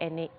NA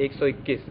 121,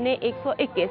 NA 121,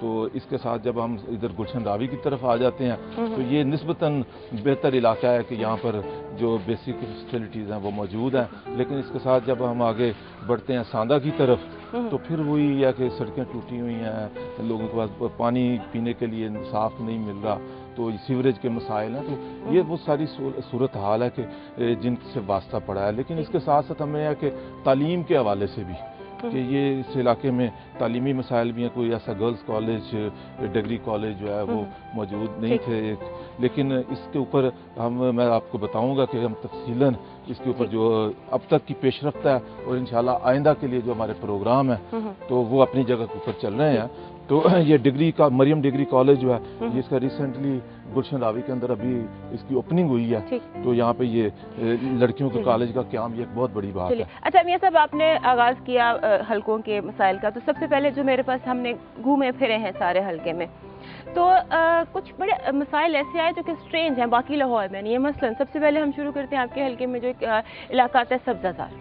تو اس کے ساتھ جب ہم ادھر گلشن راوی کی طرف آ جاتے ہیں تو یہ نسبتاً بہتر علاقہ ہے کہ یہاں پر جو بیسک فیسلٹیز ہیں وہ موجود ہیں. لیکن اس کے ساتھ جب ہم آگے بڑھتے ہیں ساندہ کی طرف تو پھر وہی ہے کہ سڑکیں ٹوٹی ہوئی ہیں, لوگوں کے پاس پانی پینے کے لیے صاف نہیں مل رہا, تو سیوریج کے مسائل ہیں. تو یہ وہ ساری صورت حال ہے کہ جن سے واسطہ پڑا ہے. لیکن اس کے ساتھ ساتھ ہمیں ہے کہ تعلیم کے حوالے سے بھی کہ یہ اس علاقے میں تعلیمی مسائل بھی ہیں. کوئی ایسا گرلز کالج, ڈگری کالج جو ہے وہ موجود نہیں تھے. لیکن اس کے اوپر میں آپ کو بتاؤں گا کہ ہم تفصیلاً اس کے اوپر جو اب تک کی پیش رفت ہے اور انشاءاللہ آئندہ کے لیے جو ہمارے پروگرام ہیں تو وہ اپنی جگہ کے اوپر چل رہے ہیں. تو یہ ڈگری کا مریم ڈگری کالج جو ہے جس کا ریسنٹلی گلشن راوی کے اندر ابھی اس کی اوپننگ ہوئی ہے, تو یہاں پہ یہ لڑکیوں کے کالج کا قیام یہ ایک بہت بڑی بات ہے. اچھا میاں صاحب, آپ نے آغاز کیا حلقوں کے مسائل کا, تو سب سے پہلے جو میرے پاس ہم نے گھومے پھرے ہیں سارے حلقے میں, تو کچھ بڑے مسائل ایسے آئے جو کہ سٹرینج ہیں باقی لاہور میں نہیں ہے. مثلا سب سے پہلے ہم شروع کرتے ہیں آپ کے حلقے میں جو ایک علاقہ آتا ہے سبزہ زار.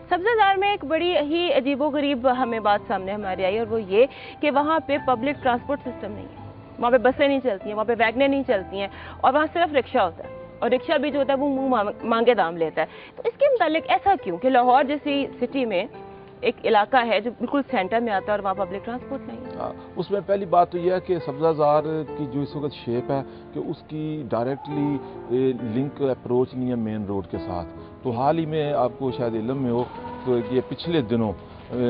سبزہ زار میں ایک بڑی ہی عجیب و غریب ہمیں بات سامنے ہماری آئی, اور وہ یہ کہ وہاں پہ پبلک ٹرانسپورٹ سسٹم نہیں ہے. وہاں پہ بسیں نہیں چلتی ہیں, وہاں پہ ویگنیں نہیں چلتی ہیں, اور وہاں صرف رکشہ ہوتا ہے, اور رکشہ بھی جو ہوتا ہے وہ منہ مانگے دام لیتا ہے. تو اس کے متعلق ایسا کیوں کہ لاہور جیسی سٹی میں ایک علاقہ ہے جو بالکل سینٹر میں آتا ہے اور وہاں پبلک ٹرانسپورٹ نہیں ہے؟ اس میں پہلی بات تو یہ ہے کہ سبزہ زار کی جو اس وقت شیپ ہے کہ اس کی ڈائریکٹلی لنک اپروچ نہیں ہے مین روڈ کے ساتھ. تو حال ہی میں آپ کو شاید علم میں ہو تو یہ پچھلے دنوں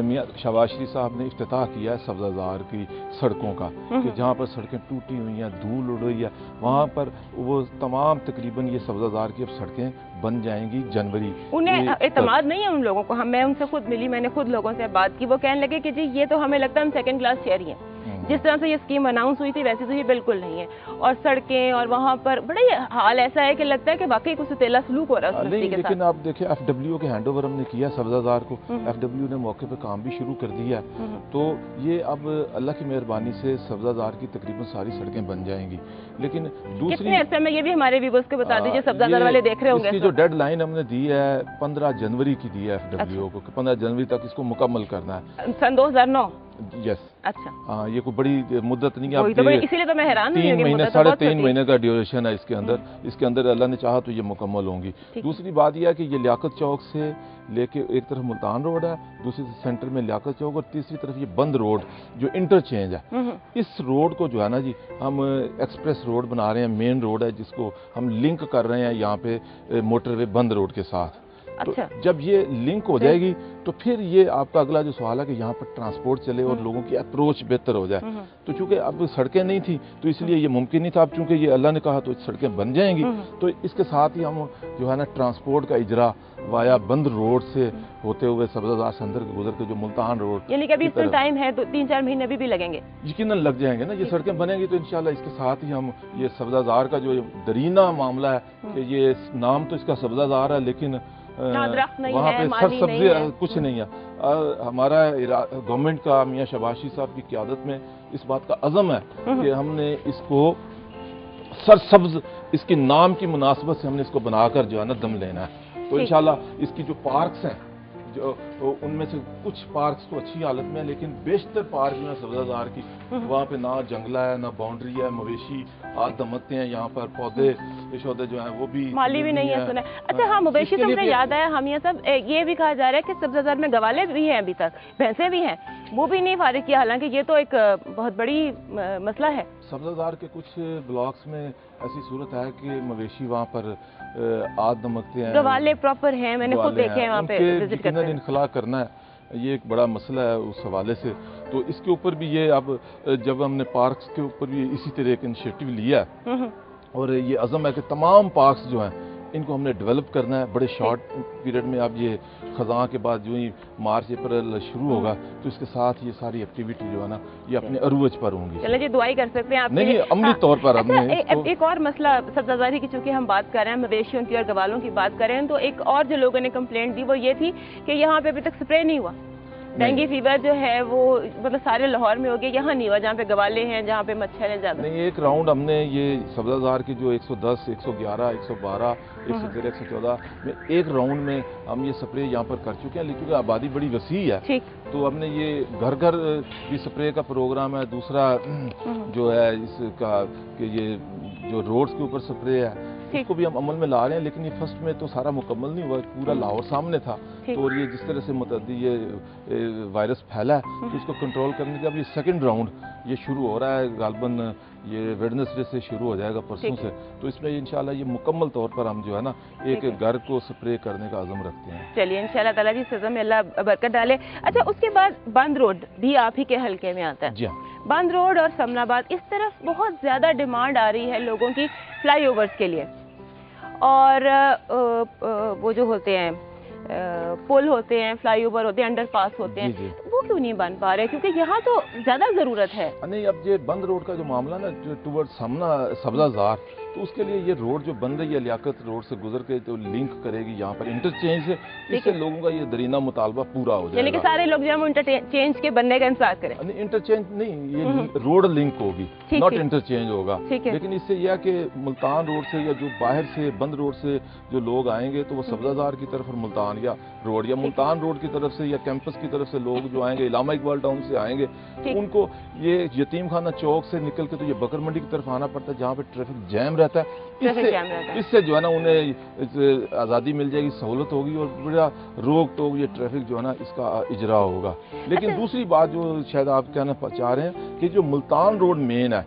میاں شہباز شریف صاحب نے افتتاح کیا ہے سبزہ زار کی سڑکوں کا, کہ جہاں پر سڑکیں ٹوٹی ہوئی ہیں, دھول اڑ رہی ہے, وہاں پر وہ تمام تقریباً یہ سبزہ زار کی اب سڑکیں بن جائیں گی جنوری. انہیں اعتماد نہیں ہے ان لوگوں کو. میں ان سے خود ملی, میں نے خود لوگوں سے بات کی, وہ کہنے لگے کہ جی یہ تو ہمیں لگتا ہے ہم سیکنڈ کلاس شہری ہیں. جس طرح سے یہ اسکیم اناؤنس ہوئی تھی ویسے تو یہ بالکل نہیں ہے, اور سڑکیں اور وہاں پر بڑا یہ حال ایسا ہے کہ لگتا ہے کہ واقعی کچھ ستیلا سلوک ہو رہا ہے. نہیں, لیکن آپ دیکھیں ایف ڈبلیو کے ہینڈ اوور ہم نے کیا سبزہ زار کو, ایف ڈبلیو نے موقع پہ کام بھی شروع کر دیا ہے. تو یہ اب اللہ کی مہربانی سے سبزہ زار کی تقریباً ساری سڑکیں بن جائیں گی. لیکن دوسری عرصے میں یہ بھی ہمارے ویورز کو بتا دیجیے, سبزہ زار والے دیکھ رہے ہوں گے, اس کی جو ڈیڈ لائن ہم نے دی ہے 15 جنوری کی دی ہے ایف ڈبلیو کو, 15 جنوری تک اس کو مکمل کرنا ہے سن 2009. یس. اچھا, ہاں, یہ کوئی بڑی مدت نہیں ہے, اسی لیے تو میں حیران ہوں. 3 مہینے 3.5 مہینے کا ڈیوریشن ہے اس کے اندر اللہ نے چاہا تو یہ مکمل ہوں گی. دوسری بات یہ ہے کہ یہ لیاقت چوک سے لے کے ایک طرف ملتان روڈ ہے, دوسری سینٹر میں لیاقت چوک, اور تیسری طرف یہ بند روڈ جو انٹرچینج ہے. اس روڈ کو جو ہے نا جی ہم ایکسپریس روڈ بنا رہے ہیں, مین روڈ ہے جس کو ہم لنک کر رہے ہیں یہاں پہ موٹر وے بند روڈ کے ساتھ. تو جب یہ لنک ہو جائے گی تو پھر یہ آپ کا اگلا جو سوال ہے کہ یہاں پر ٹرانسپورٹ چلے اور لوگوں کی اپروچ بہتر ہو جائے. تو چونکہ اب سڑکیں نہیں تھیں تو اس لیے یہ ممکن نہیں تھا. اب چونکہ یہ اللہ نے کہا تو سڑکیں بن جائیں گی, تو اس کے ساتھ ہی ہم جو ہے نا ٹرانسپورٹ کا اجرا وایا بند روڈ سے ہوتے ہوئے سبزہ زار سے اندر گزر کے جو ملتان روڈ, یعنی کہ ابھی اس میں ٹائم ہے, 3-4 مہینے ابھی بھی لگیں گے, یقیناً لگ جائیں گے نا. یہ سڑکیں بنیں گی تو انشاءاللہ اس کے ساتھ ہی ہم یہ سبزہ زار کا جو درینہ معاملہ ہے کہ یہ نام تو اس کا سبزہ زار ہے لیکن وہاں پہ سر سبزی کچھ نہیں ہے. ہمارا گورنمنٹ کا میاں شہباز شریف صاحب کی قیادت میں اس بات کا عزم ہے کہ ہم نے اس کو سرسبز, اس کے نام کی مناسبت سے ہم نے اس کو بنا کر جو ہے نا دم لینا ہے. تو انشاءاللہ اس کی جو پارکس ہیں جو ان میں سے کچھ پارکس تو اچھی حالت میں ہیں, لیکن بیشتر پارک جو ہیں سبزہ زار کی وہاں پہ نہ جنگلہ ہے نہ باؤنڈری ہے, مویشی آگ دمکتے ہیں یہاں پر, پودے شودے جو ہیں وہ بھی مالی بھی نہیں ہے سنا. اچھا ہاں, مویشی سے مجھے یاد آیا, ہم یہ سب یہ بھی کہا جا رہا ہے کہ سبزہ زار میں گوالے بھی ہیں ابھی تک, بھینسیں بھی ہیں, وہ بھی نہیں فارغ کیا, حالانکہ یہ تو ایک بہت بڑی مسئلہ ہے. سبزہ زار کے کچھ بلاکس میں ایسی صورت ہے کہ مویشی وہاں پر آگ دمکتے ہیں, گوالے پراپر ہیں, میں نے خود دیکھے ہیں وہاں پہ وزٹ کرتے ہیں. انخلا کرنا ہے, یہ ایک بڑا مسئلہ ہے اس حوالے سے. تو اس کے اوپر بھی یہ اب جب ہم نے پارکس کے اوپر بھی اسی طرح ایک انیشیٹو لیا ہے اور یہ عزم ہے کہ تمام پارکس جو ہیں ان کو ہم نے ڈیولپ کرنا ہے بڑے شارٹ پیریڈ میں. اب یہ خزاں کے بعد جو ہی مارچ اپریل شروع ہوگا تو اس کے ساتھ یہ ساری ایکٹیویٹی جو ہے نا یہ اپنے عروج پر ہوں گی. چلیں جی, دعائی کر سکتے ہیں آپ. نہیں, عملی طور پر ہم نے ایک اور مسئلہ سبزہ زاری کی چونکہ ہم بات کر رہے ہیں, مویشیوں کی اور گوالوں کی بات کر رہے ہیں, تو ایک اور جو لوگوں نے کمپلینٹ دی وہ یہ تھی کہ یہاں پہ ابھی تک سپرے نہیں ہوا. ڈینگی فیور جو ہے وہ مطلب سارے لاہور میں ہو گیا، یہاں نہیں ہوا جہاں پہ گوالے ہیں، جہاں پہ مچھر ہیں زیادہ؟ نہیں، ایک راؤنڈ ہم نے یہ سبزہ زار کی جو 110 111 112 113 114 میں ایک راؤنڈ میں ہم یہ سپرے یہاں پر کر چکے ہیں، لیکن آبادی بڑی وسیع ہے تو ہم نے یہ گھر گھر بھی سپرے کا پروگرام ہے۔ دوسرا جو ہے اس کا کہ یہ جو روڈز کے اوپر سپرے ہے اس کو بھی ہم عمل میں لا رہے ہیں، لیکن یہ فرسٹ میں تو سارا مکمل نہیں ہوا، پورا لاہور سامنے تھا تو یہ جس طرح سے متعدی یہ وائرس پھیلا ہے تو اس کو کنٹرول کرنے کا اب یہ سیکنڈ راؤنڈ یہ شروع ہو رہا ہے، غالباً یہ ویڈنسڈے سے شروع ہو جائے گا، پرسوں سے، تو اس میں انشاءاللہ یہ مکمل طور پر ہم جو ہے نا ایک گھر کو سپرے کرنے کا عزم رکھتے ہیں۔ چلیے انشاءاللہ تعالیٰ جی سزا میں اللہ برکت ڈالے۔ اچھا، اس کے بعد بند روڈ بھی آپ ہی کے حلقے میں آتا ہے؟ جی ہاں، بند روڈ اور سمن آباد اس طرف بہت زیادہ ڈیمانڈ آ رہی ہے لوگوں کی فلائی اوورز کے لیے، اور وہ جو ہوتے ہیں پل ہوتے ہیں، فلائی اوور ہوتے ہیں، انڈر پاس ہوتے ہیں، وہ کیوں نہیں بن پا رہے؟ کیونکہ یہاں تو زیادہ ضرورت ہے۔ نہیں، اب یہ بند روڈ کا جو معاملہ نا ٹورڈ سبزہ زار، تو اس کے لیے یہ روڈ جو بن رہی ہے لیاقت روڈ سے گزر کے تو لنک کرے گی یہاں پر انٹرچینج سے، اس سے لوگوں کا یہ درینہ مطالبہ پورا ہو جائے گا، یعنی کہ سارے لوگ جو ہے انٹرچینج کے بننے کا انتظار کریں۔ انٹرچینج نہیں، یہ روڈ لنک ہوگی، ناٹ انٹرچینج ہوگا، لیکن اس سے یہ ہے کہ ملتان روڈ سے یا جو باہر سے بند روڈ سے جو لوگ آئیں گے تو وہ سبزہ زار کی طرف اور ملتان یا روڈ یا ملتان روڈ کی طرف سے یا کیمپس کی طرف سے لوگ جو آئیں گے علامہ اقبال ٹاؤن سے آئیں گے، ان کو یہ یتیم خانہ چوک سے نکل کے تو یہ بکر منڈی کی طرف آنا پڑتا ہے جہاں پہ ٹریفک جیم رہتا ہے۔ اس سے جو ہے نا انہیں آزادی مل جائے گی، سہولت ہوگی اور بڑا روک ٹوک یہ ٹریفک جو ہے نا اس کا اجرا ہوگا۔ لیکن دوسری بات جو شاید آپ کہنا چاہ رہے ہیں کہ جو ملتان روڈ مین ہے،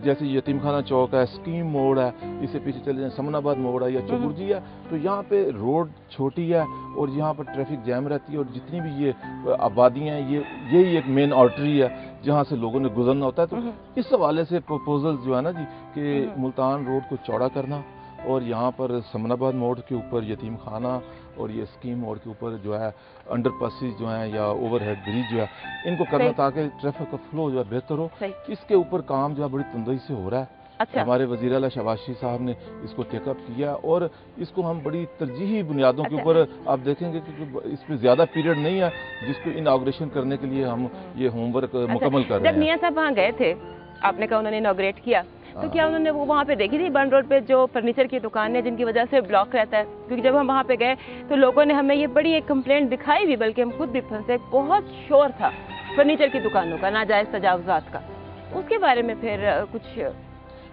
جیسے یتیم خانہ چوک ہے، اسکیم موڑ ہے، اس سے پیچھے چلے جائیں سمن آباد موڑ ہے یا چبرجی ہے، تو یہاں پہ روڈ چھوٹی ہے اور یہاں پر ٹریفک جیم رہتی ہے، اور جتنی بھی یہ آبادیاں ہیں یہی ایک مین آرٹری ہے جہاں سے لوگوں نے گزرنا ہوتا ہے۔ تو اس حوالے سے پروپوزل جو ہے نا جی کہ ملتان روڈ کو چوڑا کرنا اور یہاں پر سمن آباد موڑ کے اوپر یتیم خانہ اور یہ اسکیم موڑ کے اوپر جو ہے انڈر پاسز جو ہیں یا اوور ہیڈ برج جو ہے ان کو کرنا تاکہ ٹریفک کا فلو جو ہے بہتر ہو۔ اس کے اوپر کام جو ہے بڑی تندئی سے ہو رہا ہے۔ ہمارے وزیر اعلیٰ شہباز شریف صاحب نے اس کو ٹیک اپ کیا اور اس کو ہم بڑی ترجیحی بنیادوں کے اوپر آپ دیکھیں گے کہ اس میں زیادہ پیریڈ نہیں ہے جس کو اناگوریشن کرنے کے لیے ہم یہ ہوم ورک مکمل کر رہے ہیں۔ جب میاں صاحب وہاں گئے تھے، آپ نے کہا انہوں نے اناگوریٹ کیا، تو کیا انہوں نے وہ وہاں پہ دیکھی تھی بند روڈ پہ جو فرنیچر کی دکان ہے جن کی وجہ سے بلاک رہتا ہے؟ کیونکہ جب ہم وہاں پہ گئے تو لوگوں نے ہمیں یہ بڑی ایک کمپلینٹ دکھائی بھی، بلکہ ہم خود بھی پھنسے، بہت شور تھا فرنیچر کی دکانوں کا، ناجائز تجاوزات کا، اس کے بارے میں پھر کچھ؟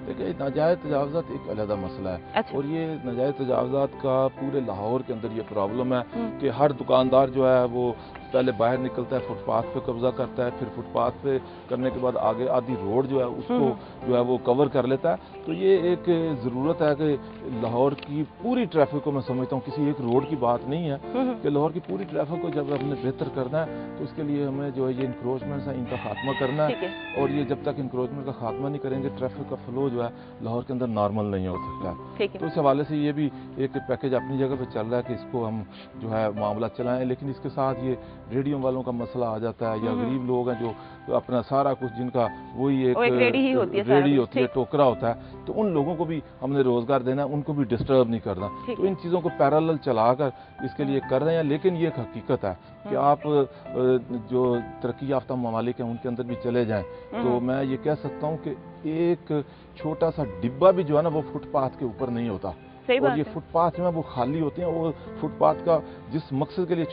دیکھیں، ناجائز تجاوزات ایک علیحدہ مسئلہ ہے اور یہ ناجائز تجاوزات کا پورے لاہور کے اندر یہ پرابلم ہے کہ ہر دکاندار جو ہے وہ پہلے باہر نکلتا ہے، فٹ پاتھ پہ قبضہ کرتا ہے، پھر فٹ پاتھ پہ کرنے کے بعد آگے آدھی روڈ جو ہے اس کو جو ہے وہ کور کر لیتا ہے۔ تو یہ ایک ضرورت ہے کہ لاہور کی پوری ٹریفک کو، میں سمجھتا ہوں کسی ایک روڈ کی بات نہیں ہے کہ لاہور کی پوری ٹریفک کو جب ہم نے بہتر کرنا ہے تو اس کے لیے ہمیں جو ہے یہ انکروچمنٹس ہیں ان کا خاتمہ کرنا ہے، اور یہ جب تک انکروچمنٹ کا خاتمہ نہیں کریں گے ٹریفک کا فلو جو ہے لاہور کے اندر نارمل نہیں ہو سکتا ہے۔ تو اس حوالے سے یہ بھی ایک پیکیج اپنی جگہ پہ چل رہا ہے کہ اس کو ہم جو ہے معاملہ چلائیں، لیکن اس کے ساتھ یہ ریڈیو والوں کا مسئلہ آ جاتا ہے یا غریب لوگ ہیں جو اپنا سارا کچھ جن کا وہی ایک ریڈی ہوتی ہے، ٹوکرا ہوتا ہے، تو ان لوگوں کو بھی ہم نے روزگار دینا ہے، ان کو بھی ڈسٹرب نہیں کرنا۔ تو ان چیزوں کو پیرالل چلا کر اس کے لیے کر رہے ہیں، لیکن یہ ایک حقیقت ہے کہ آپ جو ترقی یافتہ ممالک ہیں ان کے اندر بھی چلے جائیں تو میں یہ کہہ سکتا ہوں کہ ایک چھوٹا سا ڈبہ بھی جو ہے نا وہ فٹ پاتھ کے اوپر نہیں ہوتا، اور یہ فٹ پاتھ جو ہے وہ خالی ہوتے ہیں، وہ فٹ پاتھ کا جس مقصد کے لیے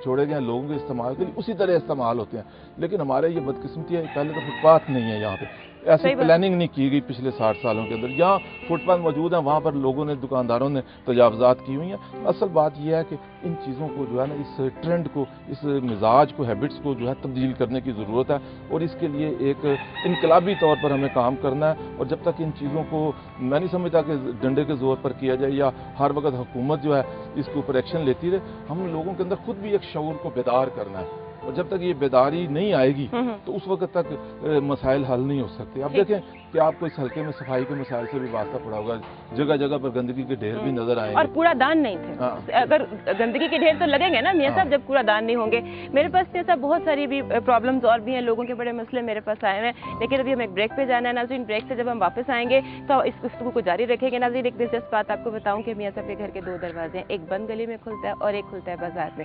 چھوڑے گئے ہیں لوگوں کے استعمال کے لیے اسی طرح استعمال ہوتے ہیں، لیکن ہمارے یہ بدقسمتی ہے پہلے تو فٹ پاتھ نہیں ہے یہاں پہ، ایسی پلاننگ نہیں کی گئی پچھلے 60 سالوں کے اندر، جہاں فٹ پاتھ موجود ہیں وہاں پر لوگوں نے، دکانداروں نے تجاوزات کی ہوئی ہیں۔ اصل بات یہ ہے کہ ان چیزوں کو جو ہے نا اس ٹرینڈ کو، اس مزاج کو، ہیبٹس کو جو ہے تبدیل کرنے کی ضرورت ہے، اور اس کے لیے ایک انقلابی طور پر ہمیں کام کرنا ہے، اور جب تک ان چیزوں کو میں نہیں سمجھتا کہ ڈنڈے کے زور پر کیا جائے یا ہر وقت حکومت جو ہے اس کے اوپر ایکشن لیتی رہے، ہم لوگوں کے اندر خود بھی ایک شعور کو بیدار کرنا ہے، اور جب تک یہ بیداری نہیں آئے گی تو اس وقت تک مسائل حل نہیں ہو سکتے۔ اب دیکھیں کہ آپ کو اس حلقے میں صفائی کے مسائل سے بھی واسطہ پڑا ہوگا، جگہ جگہ پر گندگی کے ڈھیر بھی نظر آئیں گے، اور کوڑا دان نہیں تھے۔ اگر گندگی کے ڈھیر تو لگیں گے نا میاں صاحب جب کوڑا دان نہیں ہوں گے۔ میرے پاس میاں صاحب بہت ساری بھی پرابلمز اور بھی ہیں، لوگوں کے بڑے مسئلے میرے پاس آئے ہیں، لیکن ابھی ہم ایک بریک پہ جانا ہے ناظرین۔ بریک سے جب ہم واپس آئیں گے تو اس گفتگو کو جاری رکھیں گے ناظرین۔ ایک دلچسپ بات آپ کو بتاؤں کہ میاں صاحب کے گھر کے 2 دروازے ہیں، ایک بند گلی میں کھلتا ہے اور ایک کھلتا ہے بازار میں۔